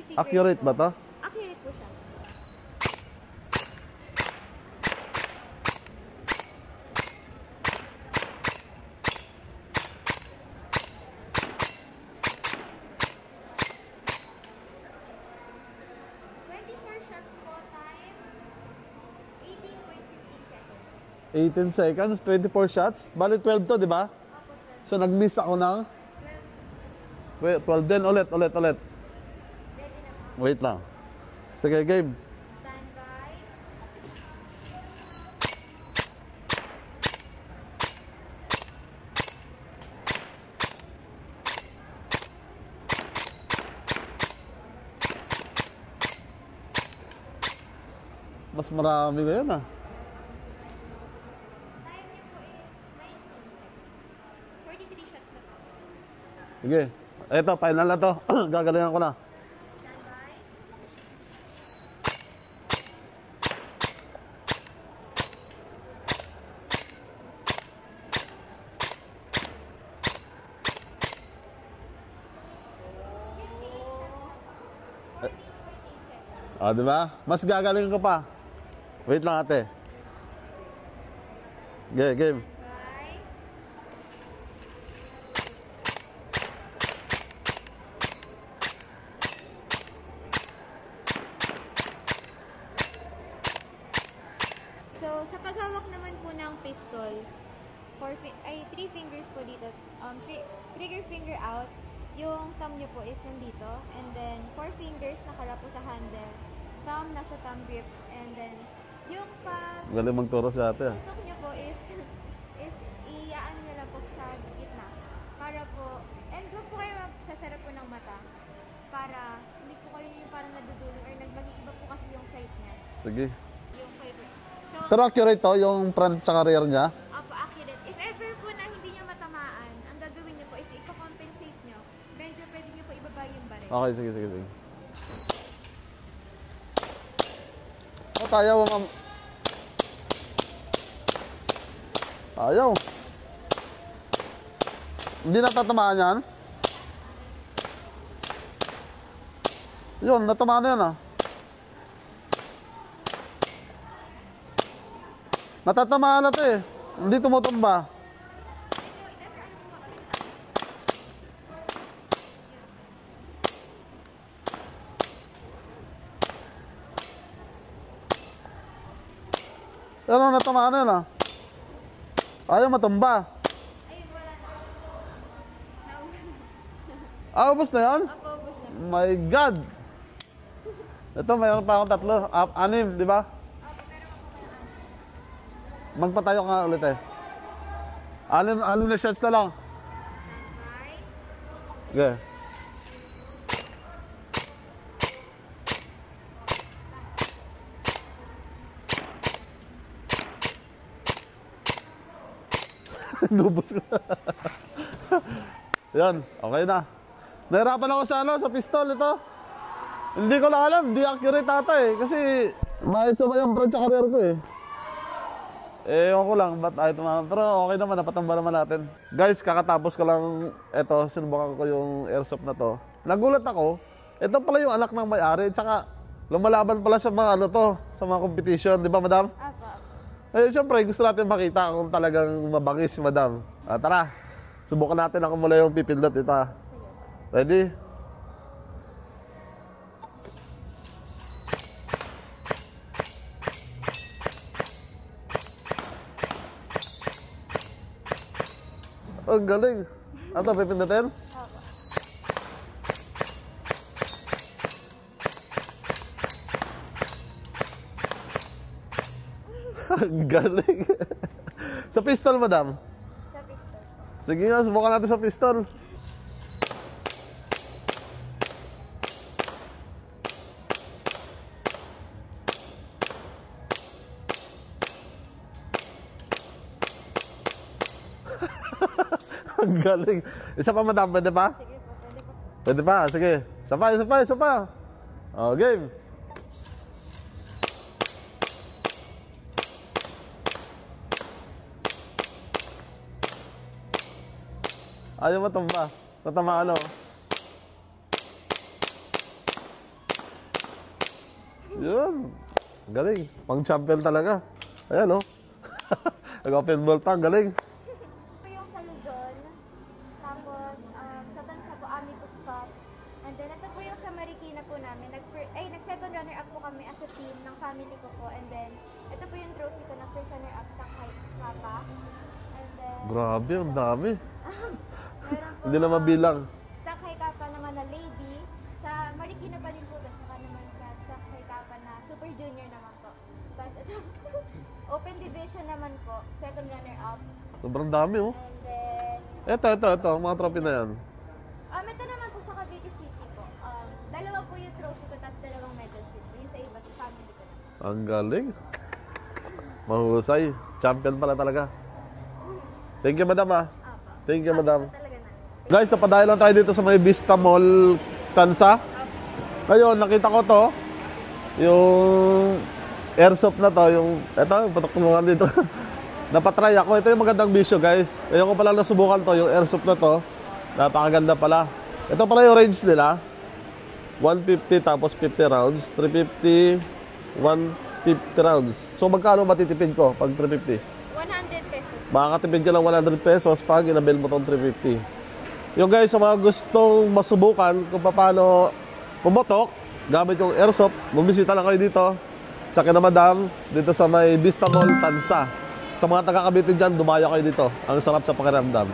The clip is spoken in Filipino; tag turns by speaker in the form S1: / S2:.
S1: fingers
S2: Accurate
S1: po.
S2: ba to?
S1: Accurate po siya. Shots po, time 18.15 seconds.
S2: 18 seconds, 24 shots. Bali 12 to, di ba? So nag-miss ako ng 12 din. Ulit.
S1: Ready na po.
S2: Wait lang. Sige, game.
S1: Stand by.
S2: Mas marami ngayon ah.
S1: Time niyo po is 19 seconds. 43 shots na po.
S2: Sige. Eto, final na to. Gagalingan ko na.
S1: Stand by.
S2: Ah, di ba? Mas gagaling ko pa. Wait lang ate. Game.
S1: Bye. So, sa paghawak naman po ng pistol, 3 fingers po dito. Trigger finger out. Yung thumb nyo po is nandito. And then, 4 fingers nakarap po sa handle. Thumb nasa thumb grip. And then, yung pag...
S2: Galing magturo sa ate ah.
S1: tutok nyo po is iyaan nyo lang po sa gitna. Para po, and huwag po kayo magsasara po ng mata. Para hindi po kayo yung parang nadudulog or mag-iiba po kasi yung sight niya.
S2: Sige.
S1: Yung favorite. So,
S2: Pero accurate to, yung front tsaka rear niya.
S1: opo, accurate. If ever po na hindi nyo matamaan, ang gagawin nyo po is i-compensate nyo. Medyo pwede nyo po ibaba yung baril.
S2: Okay, sige. Oh, ayaw, ma'am. Ayaw. Hindi natatamaan yan? Yun, natamaan na yan ah. Natatamaan na to eh. Hindi tumutumba. Pero natamaan na yan ah. Ayaw matumba.
S1: Ayun, wala na. Naubos na.
S2: Ah, ubos na yan?
S1: Opo, ubos na.
S2: My God! Ito, mayroon pa akong 3. 6, di ba? Magpatayo ka ulit eh. 6 na shots na lang.
S1: Stand by.
S2: Okay. Nubos ko. Yan, okay na. Nahirapan ako sa pistol ito. Hindi ko lang alam, di accurate ata eh. Kasi maayos naman yung front tsaka rear ko eh. Ewan ko lang, ba't ayaw tumama. Pero okay naman, napatamba naman natin. Guys, kakatapos ko lang, eto, sinubukan ko yung airsoft na to. Nagulat ako, ito pala yung anak ng may-ari. Tsaka lumalaban pala sa mga ano to, sa mga competition. Di ba, madam?
S1: Opo.
S2: Eh, syempre, gusto natin makita kung talagang mabangis, madam. Tara, subukan natin ako mula yung pipindot ito. Ready? Ang galing. Ano, pipindutin?
S1: Opo.
S2: Ang galing. Sa pistol, madam?
S1: Sa pistol.
S2: Sige nga, subukan natin sa pistol. Ang galing. Isa pa, madam, pwede pa?
S1: Sige po, pwede po.
S2: Pwede pa, sige. Isa pa. Oh, game. Ayaw matumba. Tatamaan ako. Yun. Galing. Pang champion talaga. Ayan, oh. Nag-open ball pa. Galing.
S1: Ito yung sa Luzon. Tapos, sa Tansa po, Amicus Cup. And then, ito po yung sa Marikina po namin. Nag-second runner-up po kami as a team ng family ko po. And then, ito po yung trophy ko na first runner-up sa Kapa. And then,
S2: Grabe, ang dami.
S1: meron po,
S2: Hindi na mabilang.
S1: Stock High Kappa naman na lady. Sa Marikina pa din po. Saka naman sa Stock High Kappa na super junior naman po. Tapos ito, open division naman po. Second runner-up.
S2: Sobrang dami, oh.
S1: And then,
S2: Ito. Mga trophy na yan.
S1: ito naman po sa Cavite City po. Dalawa po yung trophy ko, tapos dalawang medal po. Yung sa iba, sa family ko na.
S2: Ang galing. Mahusay. Champion pala talaga. Thank you, madam, ah.
S1: Apa.
S2: Thank you, madam.
S1: Talaga na.
S2: Guys, napadayo lang tayo dito sa may Vista Mall, Tansa. Ngayon, nakita ko to. Yung airsoft na to, eto, patok mo dito. Napatry ako. Ito yung magandang bisyo, guys. Ayun ko pala nasubukan to, yung airsoft na to. Napakaganda pala. Ito pala yung range nila. 150 tapos 50 rounds. 350, 150 rounds. So, magkano matitipid ko pag 350?
S1: 100 pesos.
S2: Makakatipid ka lang 100 pesos pag inabil mo tong 350. Yung guys, sa mga gustong masubukan kung paano pumotok gamit yung airsoft, bumisita lang kayo dito sa Kinamadam, dito sa may Vista Mall, Tansa. Sa mga taga-Cavite dyan, dumaya kayo dito. Ang sarap sa pakiramdam.